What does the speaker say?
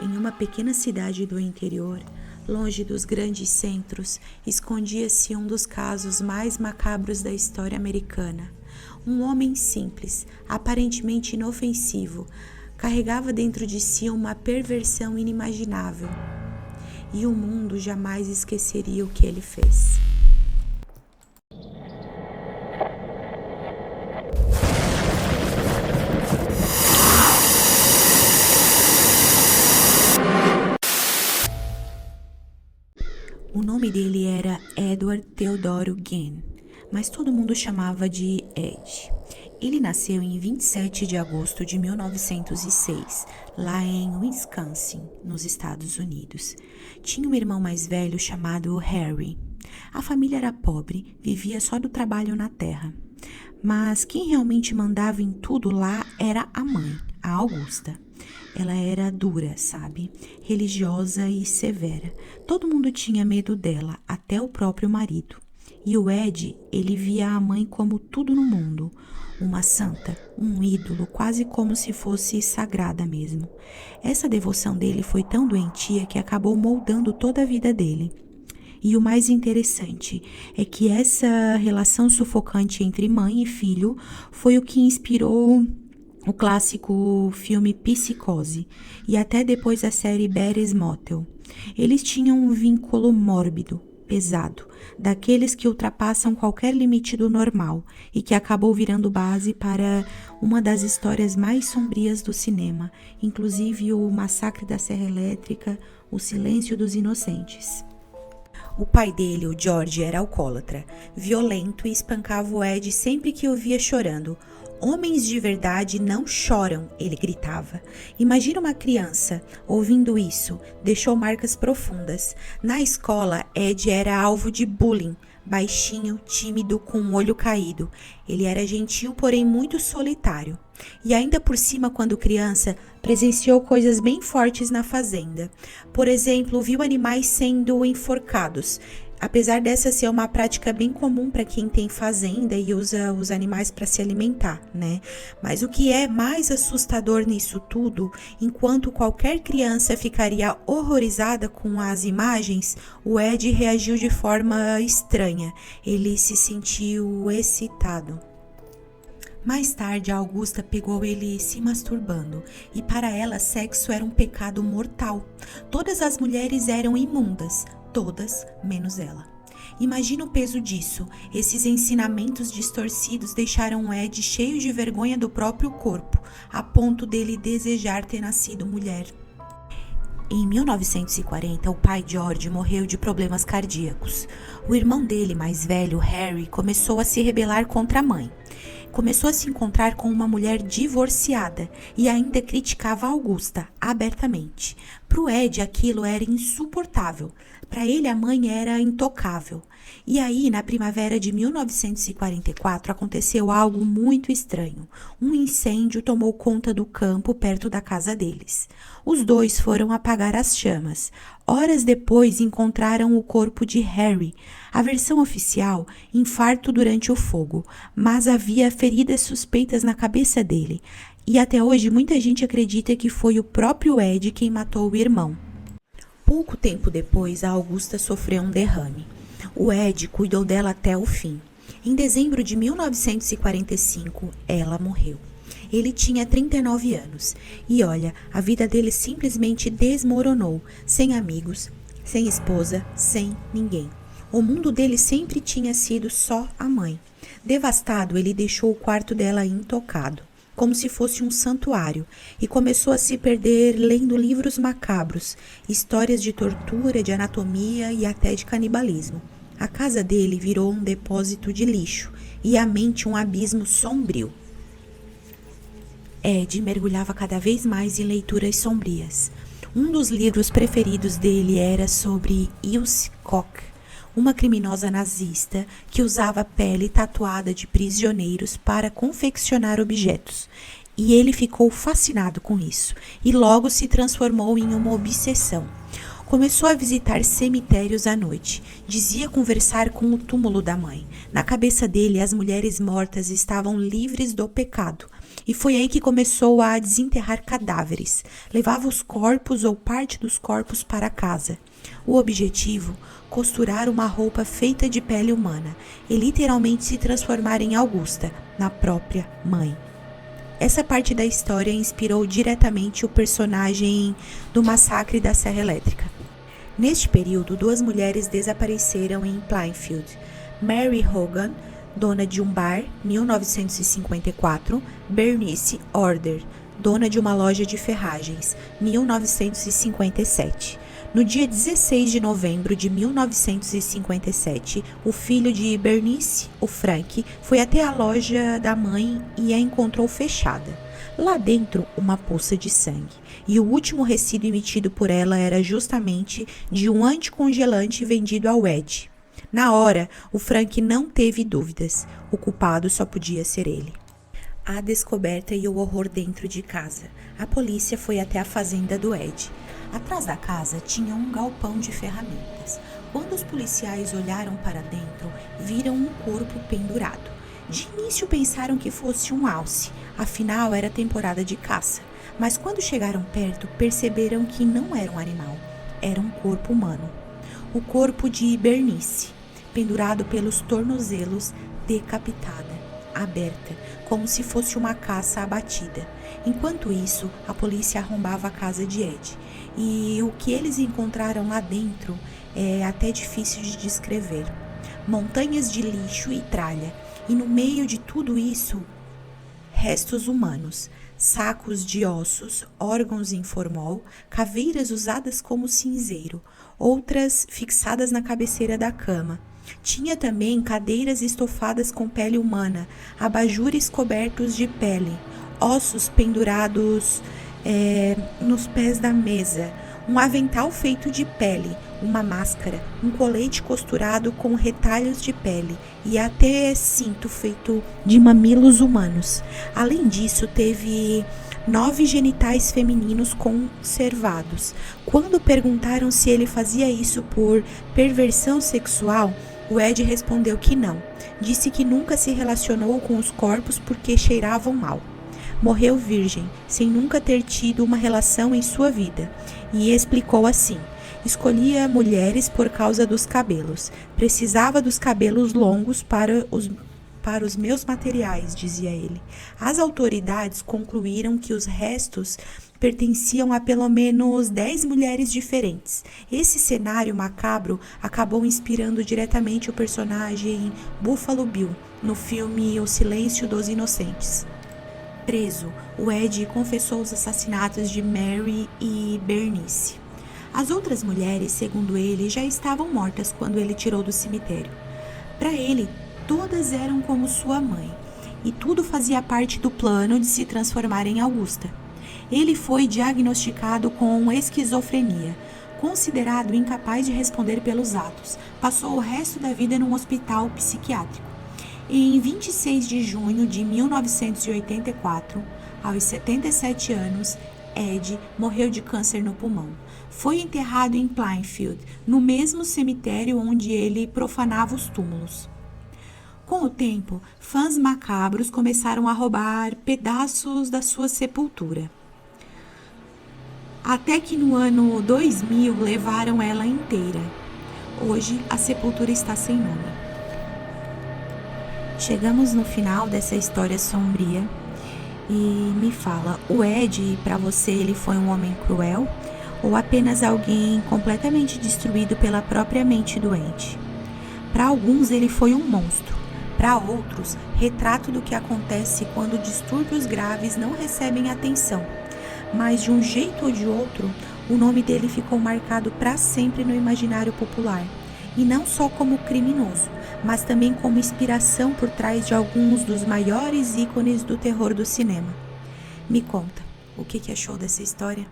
Em uma pequena cidade do interior, longe dos grandes centros, escondia-se um dos casos mais macabros da história americana. Um homem simples, aparentemente inofensivo, carregava dentro de si uma perversão inimaginável. E o mundo jamais esqueceria o que ele fez. O nome dele era Edward Theodore Gein, mas todo mundo o chamava de Ed. Ele nasceu em 27 de agosto de 1906, lá em Wisconsin, nos Estados Unidos. Tinha um irmão mais velho chamado Harry. A família era pobre, vivia só do trabalho na terra. Mas quem realmente mandava em tudo lá era a mãe, a Augusta. Ela era dura, sabe? Religiosa e severa. Todo mundo tinha medo dela, até o próprio marido. E o Ed, ele via a mãe como tudo no mundo. Uma santa, um ídolo, quase como se fosse sagrada mesmo. Essa devoção dele foi tão doentia que acabou moldando toda a vida dele. E o mais interessante é que essa relação sufocante entre mãe e filho foi o que inspirou o clássico filme Psicose e até depois a série Bates Motel. Eles tinham um vínculo mórbido, pesado, daqueles que ultrapassam qualquer limite do normal e que acabou virando base para uma das histórias mais sombrias do cinema, inclusive o Massacre da Serra Elétrica, O Silêncio dos Inocentes. O pai dele, o George, era alcoólatra, violento e espancava o Ed sempre que o via chorando. Homens de verdade não choram, ele gritava. Imagina uma criança ouvindo isso, deixou marcas profundas. Na escola, Ed era alvo de bullying, baixinho, tímido, com o olho caído. Ele era gentil, porém muito solitário. E ainda por cima, quando criança, presenciou coisas bem fortes na fazenda. Por exemplo, viu animais sendo enforcados. Apesar dessa ser uma prática bem comum para quem tem fazenda e usa os animais para se alimentar, né? Mas o que é mais assustador nisso tudo, enquanto qualquer criança ficaria horrorizada com as imagens, o Ed reagiu de forma estranha. Ele se sentiu excitado. Mais tarde, a Augusta pegou ele se masturbando, e para ela sexo era um pecado mortal. Todas as mulheres eram imundas, todas menos ela. Imagina o peso disso. Esses ensinamentos distorcidos deixaram Ed cheio de vergonha do próprio corpo, a ponto dele desejar ter nascido mulher. Em 1940, o pai George morreu de problemas cardíacos. O irmão dele, mais velho, Harry, começou a se rebelar contra a mãe. Começou a se encontrar com uma mulher divorciada e ainda criticava Augusta abertamente. Para o Ed, aquilo era insuportável. Para ele, a mãe era intocável. E aí, na primavera de 1944, aconteceu algo muito estranho. Um incêndio tomou conta do campo perto da casa deles. Os dois foram apagar as chamas. Horas depois, encontraram o corpo de Harry. A versão oficial, infarto durante o fogo, mas havia feridas suspeitas na cabeça dele. E até hoje, muita gente acredita que foi o próprio Ed quem matou o irmão. Pouco tempo depois, a Augusta sofreu um derrame. O Ed cuidou dela até o fim. Em dezembro de 1945, ela morreu. Ele tinha 39 anos. E olha, a vida dele simplesmente desmoronou. Sem amigos, sem esposa, sem ninguém. O mundo dele sempre tinha sido só a mãe. Devastado, ele deixou o quarto dela intocado, como se fosse um santuário, e começou a se perder lendo livros macabros, histórias de tortura, de anatomia e até de canibalismo. A casa dele virou um depósito de lixo e a mente um abismo sombrio. Ed mergulhava cada vez mais em leituras sombrias. Um dos livros preferidos dele era sobre Ilse Koch, uma criminosa nazista que usava a pele tatuada de prisioneiros para confeccionar objetos. E ele ficou fascinado com isso e logo se transformou em uma obsessão. Começou a visitar cemitérios à noite. Dizia conversar com o túmulo da mãe. Na cabeça dele, as mulheres mortas estavam livres do pecado. e foi aí que começou a desenterrar cadáveres. Levava os corpos ou parte dos corpos para casa. O objetivo? Costurar uma roupa feita de pele humana e literalmente se transformar em Augusta, na própria mãe. Essa parte da história inspirou diretamente o personagem do massacre da Serra Elétrica. Neste período, 2 mulheres desapareceram em Plainfield. Mary Hogan, dona de um bar, 1954, Bernice Order, dona de uma loja de ferragens, 1957. No dia 16 de novembro de 1957, o filho de Bernice, o Frank, foi até a loja da mãe e a encontrou fechada. Lá dentro, uma poça de sangue. E o último resíduo emitido por ela era justamente de um anticongelante vendido ao Ed. Na hora, o Frank não teve dúvidas. O culpado só podia ser ele. A descoberta e o horror dentro de casa. A polícia foi até a fazenda do Ed. Atrás da casa tinha um galpão de ferramentas. Quando os policiais olharam para dentro, viram um corpo pendurado. De início pensaram que fosse um alce, afinal era temporada de caça. Mas quando chegaram perto, perceberam que não era um animal, era um corpo humano. O corpo de Bernice, pendurado pelos tornozelos, decapitada, aberta, como se fosse uma caça abatida. Enquanto isso, a polícia arrombava a casa de Ed. E o que eles encontraram lá dentro é até difícil de descrever. Montanhas de lixo e tralha. E no meio de tudo isso, restos humanos. Sacos de ossos, órgãos em formol, caveiras usadas como cinzeiro, outras fixadas na cabeceira da cama. Tinha também cadeiras estofadas com pele humana, abajures cobertos de pele, ossos pendurados nos pés da mesa, um avental feito de pele, uma máscara, um colete costurado com retalhos de pele e até cinto feito de mamilos humanos. Além disso, teve 9 genitais femininos conservados. Quando perguntaram se ele fazia isso por perversão sexual, o Ed respondeu que não. Disse que nunca se relacionou com os corpos porque cheiravam mal. Morreu virgem, sem nunca ter tido uma relação em sua vida, e explicou assim: escolhia mulheres por causa dos cabelos. Precisava dos cabelos longos para os meus materiais, dizia ele. As autoridades concluíram que os restos pertenciam a pelo menos 10 mulheres diferentes. Esse cenário macabro acabou inspirando diretamente o personagem Buffalo Bill no filme O Silêncio dos Inocentes. Preso, o Ed confessou os assassinatos de Mary e Bernice. As outras mulheres, segundo ele, já estavam mortas quando ele tirou do cemitério. Para ele, todas eram como sua mãe, e tudo fazia parte do plano de se transformar em Augusta. Ele foi diagnosticado com esquizofrenia, considerado incapaz de responder pelos atos. Passou o resto da vida num hospital psiquiátrico. Em 26 de junho de 1984, aos 77 anos, Ed morreu de câncer no pulmão. Foi enterrado em Plainfield, no mesmo cemitério onde ele profanava os túmulos. Com o tempo, fãs macabros começaram a roubar pedaços da sua sepultura. Até que no ano 2000 levaram ela inteira. Hoje, a sepultura está sem nome. Chegamos no final dessa história sombria e me fala, o Ed, para você, ele foi um homem cruel ou apenas alguém completamente destruído pela própria mente doente? Para alguns, ele foi um monstro. Para outros, retrato do que acontece quando distúrbios graves não recebem atenção. Mas de um jeito ou de outro, o nome dele ficou marcado para sempre no imaginário popular. E não só como criminoso, mas também como inspiração por trás de alguns dos maiores ícones do terror do cinema. Me conta, o que achou dessa história?